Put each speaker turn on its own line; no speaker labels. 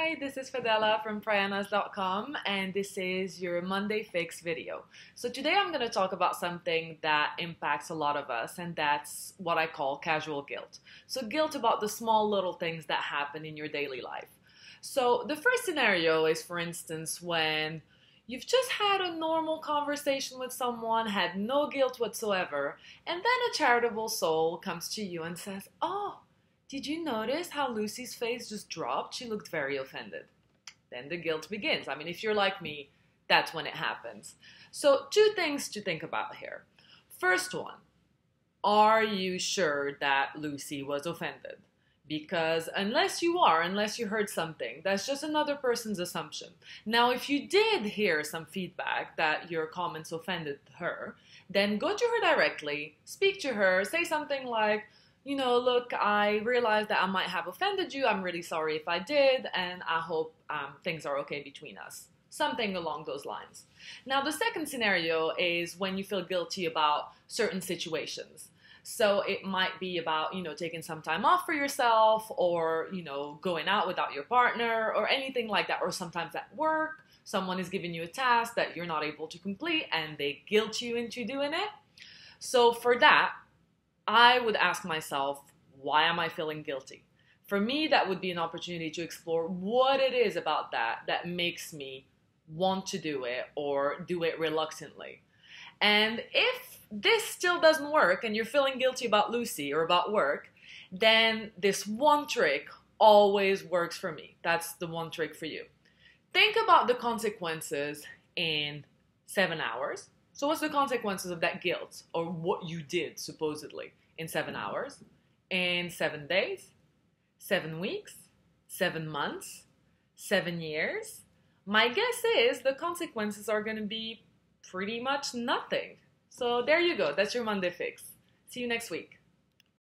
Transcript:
Hi, this is Fadela from Prayanas.com, and this is your Monday Fix video. So today I'm going to talk about something that impacts a lot of us, and that's what I call casual guilt. So guilt about the small little things that happen in your daily life. So the first scenario is, for instance, when you've just had a normal conversation with someone, had no guilt whatsoever, and then a charitable soul comes to you and says, "Oh, did you notice how Lucy's face just dropped? She looked very offended." Then the guilt begins. I mean, if you're like me, that's when it happens. So, two things to think about here. First one, are you sure that Lucy was offended? Because unless you heard something, that's just another person's assumption. Now, if you did hear some feedback that your comments offended her, then go to her directly, speak to her, say something like, look, I realize that I might have offended you. I'm really sorry if I did, and I hope things are okay between us. Something along those lines. Now, the second scenario is when you feel guilty about certain situations. So it might be about, taking some time off for yourself, or, going out without your partner, or anything like that. Or sometimes at work, someone is giving you a task that you're not able to complete, and they guilt you into doing it. So for that, I would ask myself, why am I feeling guilty? For me, that would be an opportunity to explore what it is about that makes me want to do it or do it reluctantly. And if this still doesn't work and you're feeling guilty about Lucy or about work, then this one trick always works for me. That's the one trick for you. Think about the consequences in 7 hours. So what's the consequences of that guilt, or what you did supposedly in 7 hours, in 7 days, 7 weeks, 7 months, 7 years? My guess is the consequences are going to be pretty much nothing. So there you go. That's your Monday fix. See you next week.